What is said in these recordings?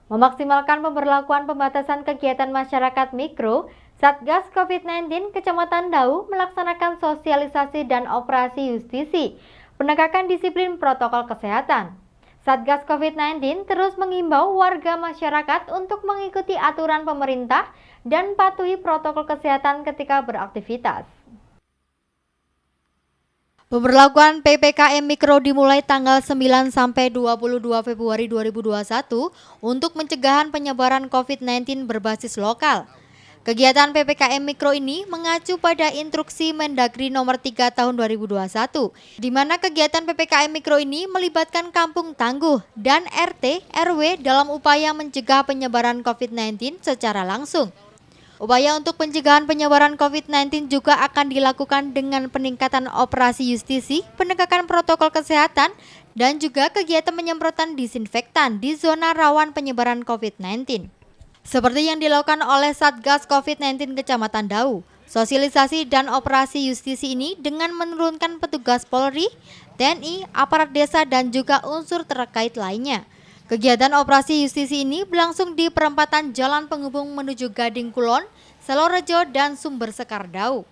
Memaksimalkan pemberlakuan pembatasan kegiatan masyarakat mikro, Satgas COVID-19 Kecamatan Dau melaksanakan sosialisasi dan operasi justisi, penegakan disiplin protokol kesehatan. Satgas COVID-19 terus mengimbau warga masyarakat untuk mengikuti aturan pemerintah dan patuhi protokol kesehatan ketika beraktivitas. Pemberlakuan PPKM Mikro dimulai tanggal 9 sampai 22 Februari 2021 untuk pencegahan penyebaran COVID-19 berbasis lokal. Kegiatan PPKM Mikro ini mengacu pada instruksi Mendagri nomor 3 tahun 2021, di mana kegiatan PPKM Mikro ini melibatkan kampung tangguh dan RT, RW dalam upaya mencegah penyebaran COVID-19 secara langsung. Upaya untuk pencegahan penyebaran COVID-19 juga akan dilakukan dengan peningkatan operasi justisi, penegakan protokol kesehatan, dan juga kegiatan penyemprotan disinfektan di zona rawan penyebaran COVID-19. Seperti yang dilakukan oleh Satgas COVID-19 Kecamatan Dau, sosialisasi dan operasi justisi ini dengan menurunkan petugas Polri, TNI, aparat desa, dan juga unsur terkait lainnya. Kegiatan operasi justisi ini berlangsung di perempatan jalan penghubung menuju Gading Kulon, Selorejo, dan Sumber Sekar Dau.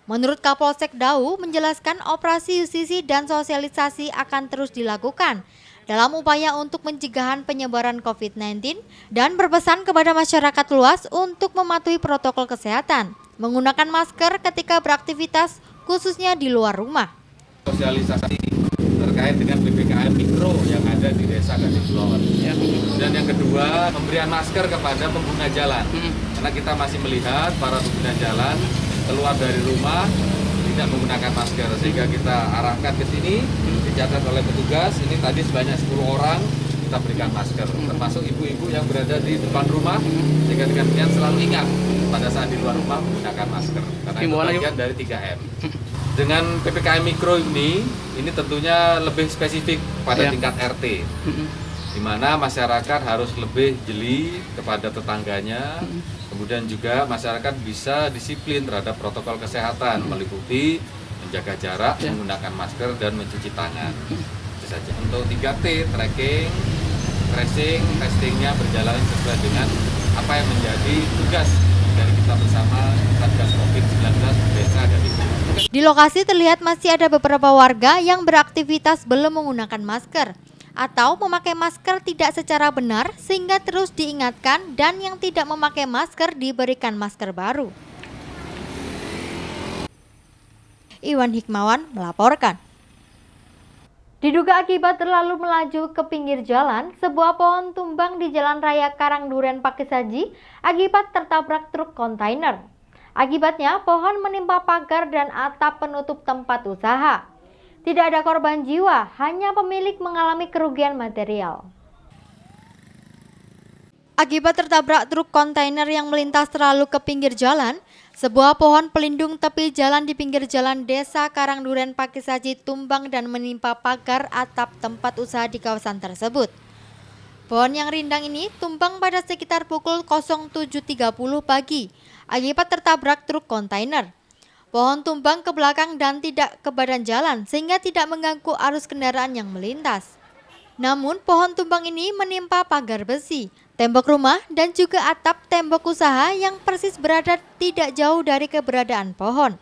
Menurut Kapolsek Dau menjelaskan operasi justisi dan sosialisasi akan terus dilakukan dalam upaya untuk pencegahan penyebaran COVID-19 dan berpesan kepada masyarakat luas untuk mematuhi protokol kesehatan, menggunakan masker ketika beraktivitas khususnya di luar rumah. Sosialisasi terkait dengan PPKM Mikro yang ada di Desa Gading Kulon. Dan yang kedua, pemberian masker kepada pengguna jalan. Karena kita masih melihat para pengguna jalan keluar dari rumah tidak menggunakan masker, sehingga kita arahkan ke sini, dicatat oleh petugas. Ini tadi sebanyak 10 orang kita berikan masker, termasuk ibu-ibu yang berada di depan rumah, sehingga dengan demikian selalu ingat pada saat di luar rumah menggunakan masker, karena itu bagian dari 3M. Dengan PPKM Mikro ini tentunya lebih spesifik pada tingkat RT, di mana masyarakat harus lebih jeli kepada tetangganya, kemudian juga masyarakat bisa disiplin terhadap protokol kesehatan, meliputi menjaga jarak, menggunakan masker, dan mencuci tangan. Itu saja. Untuk 3T, tracking, tracing, testingnya berjalan sesuai dengan apa yang menjadi tugas dari kita bersama Satgas COVID-19 Desa Gading Kulon. Di lokasi terlihat masih ada beberapa warga yang beraktivitas belum menggunakan masker atau memakai masker tidak secara benar, sehingga terus diingatkan, dan yang tidak memakai masker diberikan masker baru. Iwan Hikmawan melaporkan. Diduga akibat terlalu melaju ke pinggir jalan, sebuah pohon tumbang di Jalan Raya Karangduren Pakisaji akibat tertabrak truk kontainer. Akibatnya, pohon menimpa pagar dan atap penutup tempat usaha. Tidak ada korban jiwa, hanya pemilik mengalami kerugian material. Akibat tertabrak truk kontainer yang melintas terlalu ke pinggir jalan, sebuah pohon pelindung tepi jalan di pinggir jalan Desa Karangduren Pakisaji tumbang dan menimpa pagar atap tempat usaha di kawasan tersebut. Pohon yang rindang ini tumbang pada sekitar pukul 07.30 pagi akibat tertabrak truk kontainer. Pohon tumbang ke belakang dan tidak ke badan jalan sehingga tidak mengganggu arus kendaraan yang melintas. Namun pohon tumbang ini menimpa pagar besi, tembok rumah, dan juga atap tembok usaha yang persis berada tidak jauh dari keberadaan pohon.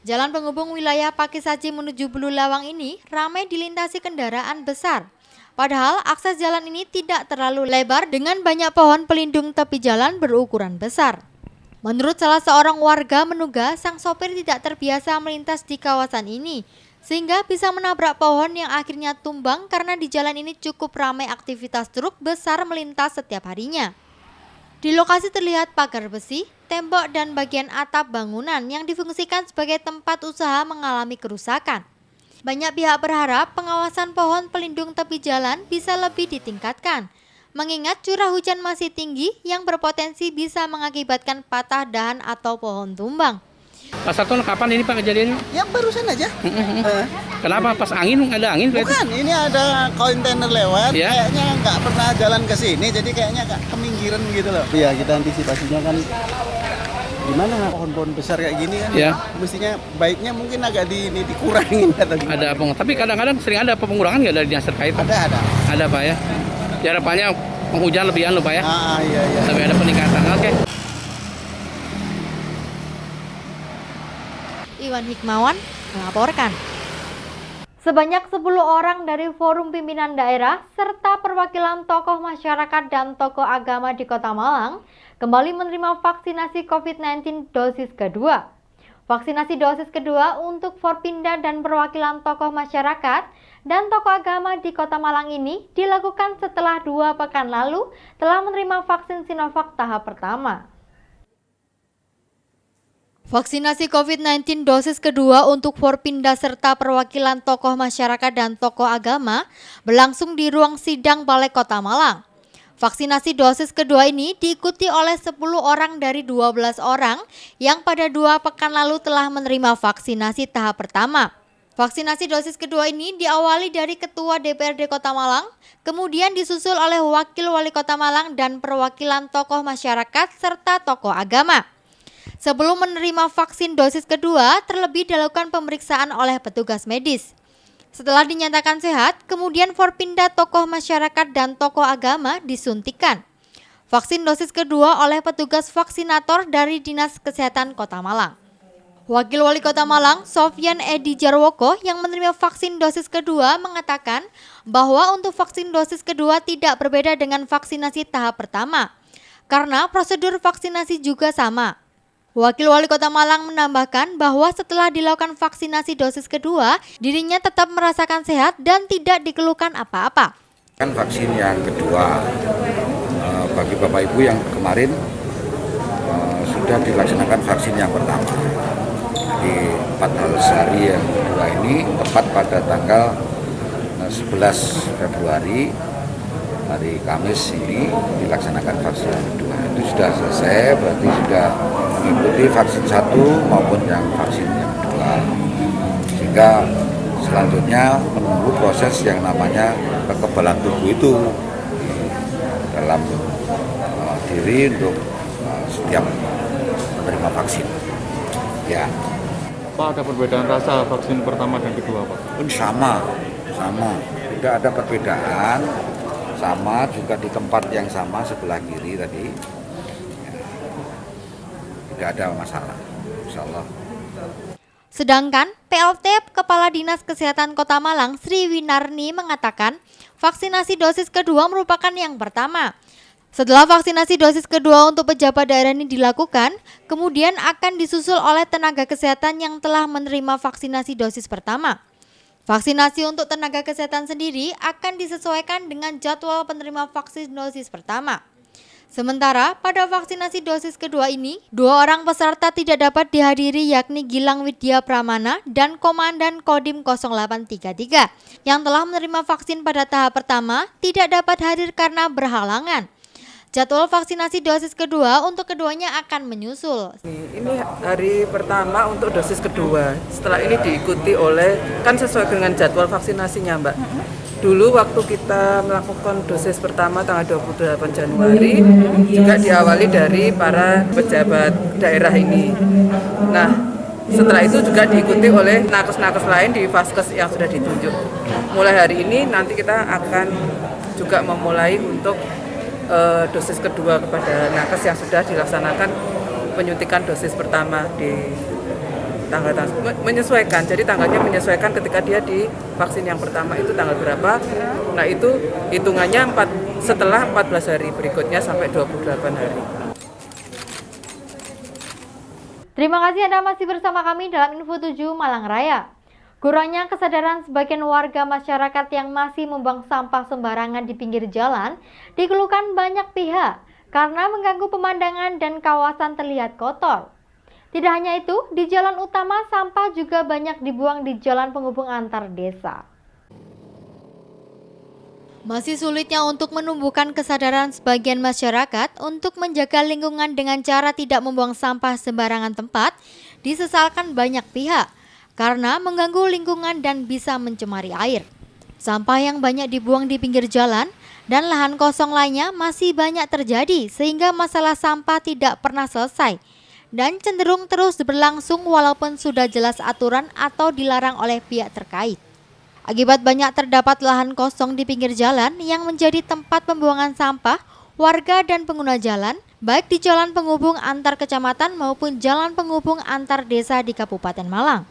Jalan penghubung wilayah Pakisaji menuju Bulu Lawang ini ramai dilintasi kendaraan besar. Padahal akses jalan ini tidak terlalu lebar dengan banyak pohon pelindung tepi jalan berukuran besar. Menurut salah seorang warga menduga sang sopir tidak terbiasa melintas di kawasan ini, sehingga bisa menabrak pohon yang akhirnya tumbang karena di jalan ini cukup ramai aktivitas truk besar melintas setiap harinya. Di lokasi terlihat pagar besi, tembok, dan bagian atap bangunan yang difungsikan sebagai tempat usaha mengalami kerusakan. Banyak pihak berharap pengawasan pohon pelindung tepi jalan bisa lebih ditingkatkan, mengingat curah hujan masih tinggi yang berpotensi bisa mengakibatkan patah dahan atau pohon tumbang. Pak Saton, kapan ini Pak kejadiannya? Ya barusan aja. Kenapa? Pas angin, ada angin? Bukan, ini ada kontainer lewat, kayaknya nggak pernah jalan ke sini, jadi kayaknya keminggiran gitu loh. Iya, kita antisipasinya kan gimana pohon-pohon besar kayak gini kan, mestinya baiknya mungkin agak dikurangin atau gimana. Ada, tapi kadang-kadang sering ada pengurangan nggak dari dinas terkait? Ada. Ada Pak ya. Harapannya Hujan lebih Pak ya? Iya. Lebih ada peningkatan. Oke. Iwan Hikmawan melaporkan. Sebanyak 10 orang dari Forum Pimpinan Daerah serta perwakilan tokoh masyarakat dan tokoh agama di Kota Malang kembali menerima vaksinasi COVID-19 dosis kedua. Vaksinasi dosis kedua untuk Forpinda dan perwakilan tokoh masyarakat dan tokoh agama di Kota Malang ini dilakukan setelah 2 pekan lalu telah menerima vaksin Sinovac tahap pertama. Vaksinasi COVID-19 dosis kedua untuk Forpinda serta perwakilan tokoh masyarakat dan tokoh agama berlangsung di ruang sidang Balai Kota Malang. Vaksinasi dosis kedua ini diikuti oleh 10 orang dari 12 orang yang pada 2 pekan lalu telah menerima vaksinasi tahap pertama. Vaksinasi dosis kedua ini diawali dari Ketua DPRD Kota Malang, kemudian disusul oleh Wakil Wali Kota Malang dan perwakilan tokoh masyarakat serta tokoh agama. Sebelum menerima vaksin dosis kedua, terlebih dilakukan pemeriksaan oleh petugas medis. Setelah dinyatakan sehat, kemudian Forpinda tokoh masyarakat dan tokoh agama disuntikan vaksin dosis kedua oleh petugas vaksinator dari Dinas Kesehatan Kota Malang. Wakil Wali Kota Malang, Sofyan Edi Jarwoko, yang menerima vaksin dosis kedua mengatakan bahwa untuk vaksin dosis kedua tidak berbeda dengan vaksinasi tahap pertama, karena prosedur vaksinasi juga sama. Wakil Wali Kota Malang menambahkan bahwa setelah dilakukan vaksinasi dosis kedua, dirinya tetap merasakan sehat dan tidak dikeluhkan apa-apa. Kan vaksin yang kedua bagi Bapak Ibu yang kemarin sudah dilaksanakan vaksin yang pertama. Di 14 hari yang kedua ini tepat pada tanggal 11 Februari hari Kamis ini dilaksanakan vaksin yang kedua. Itu sudah selesai, berarti sudah mengikuti vaksin 1 maupun yang vaksin yang kedua. Sehingga selanjutnya menunggu proses yang namanya kekebalan tubuh itu dalam diri untuk setiap menerima vaksin. Ya. Pak, ada perbedaan rasa vaksin pertama dan kedua, Pak? Sama. Tidak ada perbedaan. Sama juga di tempat yang sama sebelah kiri tadi. Tidak ada masalah, insya Allah. Sedangkan PLT Kepala Dinas Kesehatan Kota Malang Sri Winarni mengatakan vaksinasi dosis kedua merupakan yang pertama. Setelah vaksinasi dosis kedua untuk pejabat daerah ini dilakukan, kemudian akan disusul oleh tenaga kesehatan yang telah menerima vaksinasi dosis pertama. Vaksinasi untuk tenaga kesehatan sendiri akan disesuaikan dengan jadwal penerima vaksin dosis pertama. Sementara pada vaksinasi dosis kedua ini, 2 orang peserta tidak dapat dihadiri yakni Gilang Widya Pramana dan Komandan Kodim 0833 yang telah menerima vaksin pada tahap pertama tidak dapat hadir karena berhalangan. Jadwal vaksinasi dosis kedua untuk keduanya akan menyusul. Ini hari pertama untuk dosis kedua. Setelah ini diikuti oleh, kan sesuai dengan jadwal vaksinasinya, Mbak. Dulu waktu kita melakukan dosis pertama tanggal 28 Januari juga diawali dari para pejabat daerah ini. Nah, setelah itu juga diikuti oleh nakes-nakes lain di vaskes yang sudah ditunjuk. Mulai hari ini nanti kita akan juga memulai untuk dosis kedua kepada nakes yang sudah dilaksanakan penyuntikan dosis pertama di tanggal menyesuaikan. Jadi tanggalnya menyesuaikan ketika dia di vaksin yang pertama itu tanggal berapa. Nah, itu hitungannya setelah 14 hari berikutnya sampai 28 hari. Terima kasih Anda masih bersama kami dalam Info 7 Malang Raya. Kurangnya kesadaran sebagian warga masyarakat yang masih membuang sampah sembarangan di pinggir jalan dikeluhkan banyak pihak karena mengganggu pemandangan dan kawasan terlihat kotor. Tidak hanya itu, di jalan utama sampah juga banyak dibuang di jalan penghubung antar desa. Masih sulitnya untuk menumbuhkan kesadaran sebagian masyarakat untuk menjaga lingkungan dengan cara tidak membuang sampah sembarangan tempat disesalkan banyak pihak. Karena mengganggu lingkungan dan bisa mencemari air. Sampah yang banyak dibuang di pinggir jalan dan lahan kosong lainnya masih banyak terjadi sehingga masalah sampah tidak pernah selesai dan cenderung terus berlangsung walaupun sudah jelas aturan atau dilarang oleh pihak terkait. Akibat banyak terdapat lahan kosong di pinggir jalan yang menjadi tempat pembuangan sampah warga dan pengguna jalan, baik di jalan penghubung antar kecamatan maupun jalan penghubung antar desa di Kabupaten Malang.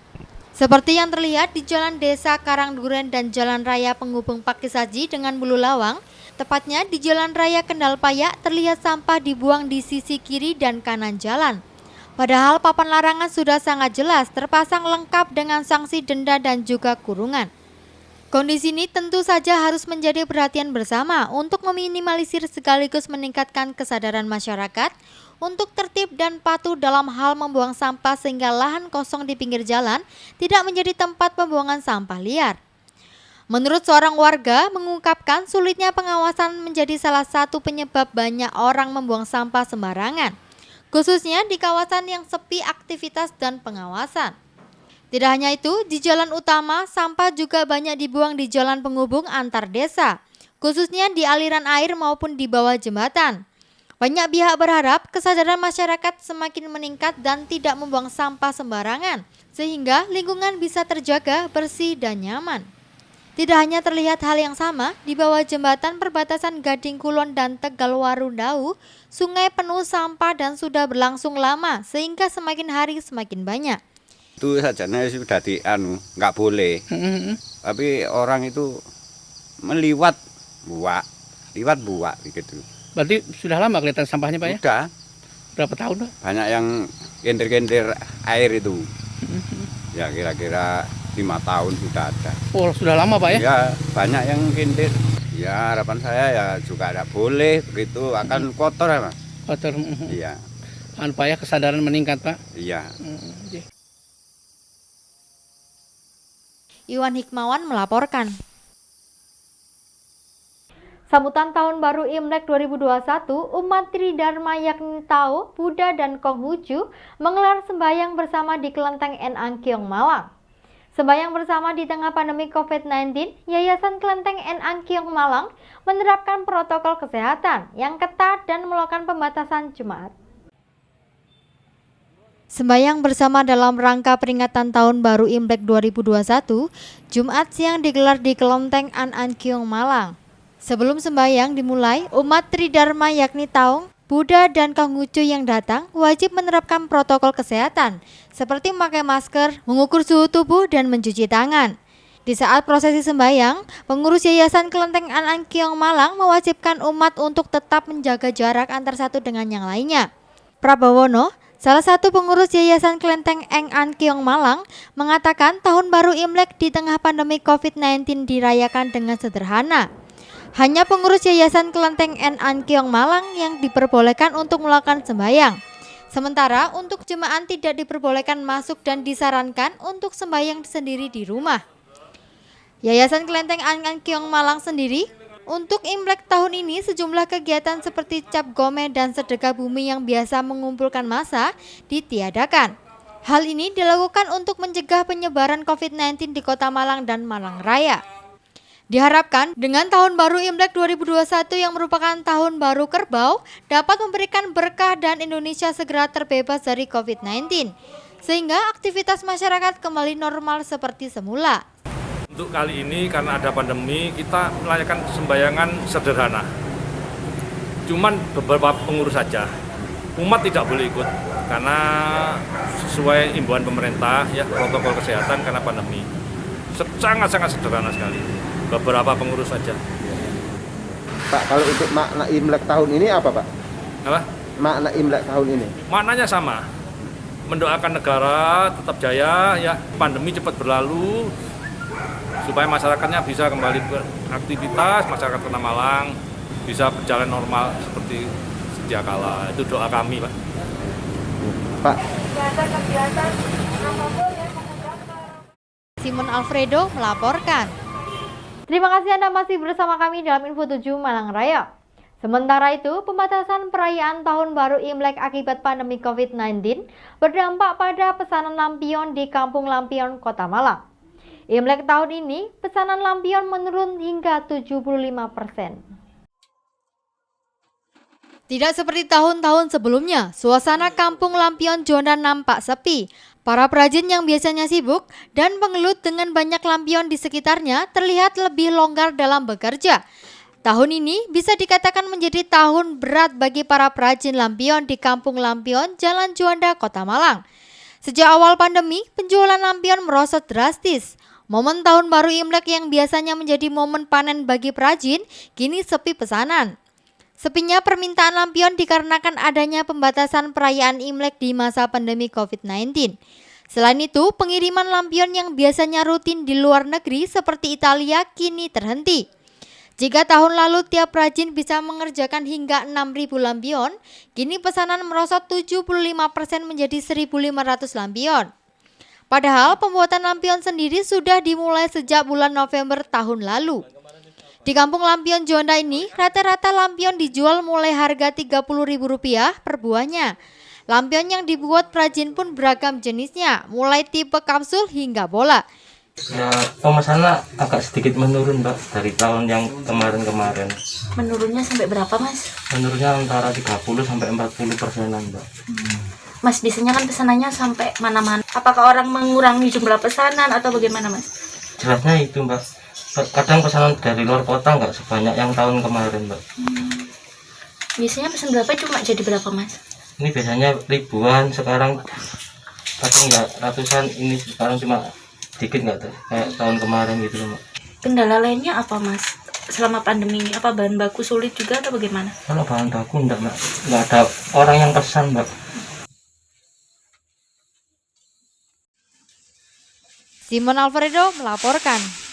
Seperti yang terlihat di Jalan Desa Karangduren dan Jalan Raya Penghubung Pakisaji dengan Bulu Lawang, tepatnya di Jalan Raya Kendal Payak terlihat sampah dibuang di sisi kiri dan kanan jalan. Padahal papan larangan sudah sangat jelas terpasang lengkap dengan sanksi denda dan juga kurungan. Kondisi ini tentu saja harus menjadi perhatian bersama untuk meminimalisir sekaligus meningkatkan kesadaran masyarakat untuk tertib dan patuh dalam hal membuang sampah sehingga lahan kosong di pinggir jalan tidak menjadi tempat pembuangan sampah liar. Menurut seorang warga mengungkapkan sulitnya pengawasan menjadi salah satu penyebab banyak orang membuang sampah sembarangan, khususnya di kawasan yang sepi aktivitas dan pengawasan. Tidak hanya itu, di jalan utama, sampah juga banyak dibuang di jalan penghubung antar desa, khususnya di aliran air maupun di bawah jembatan. Banyak pihak berharap kesadaran masyarakat semakin meningkat dan tidak membuang sampah sembarangan, sehingga lingkungan bisa terjaga, bersih, dan nyaman. Tidak hanya terlihat hal yang sama, di bawah jembatan perbatasan Gading Kulon dan Tegal Warundau, sungai penuh sampah dan sudah berlangsung lama, sehingga semakin hari semakin banyak. Itu sajanya sudah nggak boleh. Tapi orang itu meliwat buak begitu. Berarti sudah lama kelihatan sampahnya Pak ya? Sudah. Berapa tahun Pak? Banyak yang gender-gender air itu. Ya kira-kira 5 tahun sudah ada. Oh sudah lama Pak ya? Ya banyak yang gender. Ya harapan saya ya juga tidak boleh begitu, akan kotor ya Mas. Kotor. Iya. Pak ya, kesadaran meningkat Pak. Iya. Iwan Hikmawan melaporkan. Sambutan Tahun Baru Imlek 2021, umat Tridharma yakni Tao, Buddha, dan Konghucu menggelar sembahyang bersama di Kelenteng En Angkyong, Malang. Sembahyang bersama di tengah pandemi COVID-19, Yayasan Kelenteng En Angkyong Malang menerapkan protokol kesehatan yang ketat dan melakukan pembatasan jemaat. Sembahyang bersama dalam rangka peringatan Tahun Baru Imlek 2021, Jumat siang digelar di Kelenteng En Angkyong, Malang. Sebelum sembahyang dimulai, umat Tridharma yakni Taung, Buddha, dan Konghucu yang datang wajib menerapkan protokol kesehatan seperti memakai masker, mengukur suhu tubuh, dan mencuci tangan. Di saat prosesi sembahyang, pengurus Yayasan Kelenteng En Angkyong Malang mewajibkan umat untuk tetap menjaga jarak antar satu dengan yang lainnya. Prabowono, salah satu pengurus Yayasan Kelenteng En Angkyong Malang, mengatakan Tahun Baru Imlek di tengah pandemi COVID-19 dirayakan dengan sederhana. Hanya pengurus Yayasan Kelenteng En Angkyong Malang yang diperbolehkan untuk melakukan sembahyang. Sementara untuk jemaat tidak diperbolehkan masuk dan disarankan untuk sembahyang sendiri di rumah. Yayasan Kelenteng En Angkyong Malang sendiri, untuk Imlek tahun ini sejumlah kegiatan seperti cap gome dan sedekah bumi yang biasa mengumpulkan massa ditiadakan. Hal ini dilakukan untuk mencegah penyebaran COVID-19 di Kota Malang dan Malang Raya. Diharapkan dengan Tahun Baru Imlek 2021 yang merupakan Tahun Baru Kerbau dapat memberikan berkah dan Indonesia segera terbebas dari COVID-19, sehingga aktivitas masyarakat kembali normal seperti semula. Untuk kali ini karena ada pandemi, kita melakukan sembayangan sederhana. Cuman beberapa pengurus saja. Umat tidak boleh ikut karena sesuai imbauan pemerintah ya, protokol kesehatan karena pandemi. Sangat-sangat sederhana sekali. Beberapa pengurus saja. Pak, kalau untuk makna Imlek tahun ini apa, Pak? Apa? Makna Imlek tahun ini? Maknanya sama. Mendoakan negara tetap jaya ya, pandemi cepat berlalu supaya masyarakatnya bisa kembali beraktivitas, masyarakat Kota Malang bisa berjalan normal seperti sedia kala. Itu doa kami, Pak. Pak. Simon Alfredo melaporkan. Terima kasih Anda masih bersama kami dalam Info 7 Malang Raya. Sementara itu, pembatasan perayaan Tahun Baru Imlek akibat pandemi COVID-19 berdampak pada pesanan lampion di Kampung Lampion, Kota Malang. Imlek tahun ini, pesanan lampion menurun hingga 75%. Tidak seperti tahun-tahun sebelumnya, suasana Kampung Lampion Jonan nampak sepi. Para perajin yang biasanya sibuk dan pengelut dengan banyak lampion di sekitarnya terlihat lebih longgar dalam bekerja. Tahun ini bisa dikatakan menjadi tahun berat bagi para perajin lampion di Kampung Lampion, Jalan Juanda, Kota Malang. Sejak awal pandemi, penjualan lampion merosot drastis. Momen Tahun Baru Imlek yang biasanya menjadi momen panen bagi perajin, kini sepi pesanan. Sepinya permintaan lampion dikarenakan adanya pembatasan perayaan Imlek di masa pandemi COVID-19. Selain itu, pengiriman lampion yang biasanya rutin di luar negeri seperti Italia kini terhenti. Jika tahun lalu tiap perajin bisa mengerjakan hingga 6.000 lampion, kini pesanan merosot 75% menjadi 1.500 lampion. Padahal pembuatan lampion sendiri sudah dimulai sejak bulan November tahun lalu. Di Kampung Lampion Juanda ini, rata-rata lampion dijual mulai harga Rp30.000 per buahnya. Lampion yang dibuat perajin pun beragam jenisnya, mulai tipe kapsul hingga bola. Ya, pemesanan agak sedikit menurun, Mbak, dari tahun yang kemarin-kemarin. Menurunnya sampai berapa, Mas? Menurunnya antara 30-40%-an, Mbak. Mas, biasanya kan pesanannya sampai mana-mana. Apakah orang mengurangi jumlah pesanan atau bagaimana, Mas? Jelasnya itu, Mbak. Kadang pesanan dari luar kota nggak sebanyak yang tahun kemarin, Mbak. Biasanya pesan berapa cuma jadi berapa, Mas? Ini biasanya ribuan, sekarang kadang ya ratusan, ini sekarang cuma sedikit nggak tuh, kayak tahun kemarin gitu loh, Mbak. Kendala lainnya apa, Mas? Selama pandemi ini, apa bahan baku sulit juga atau bagaimana? Kalau bahan baku nggak ada orang yang pesan, Mbak. Simon Alfredo melaporkan.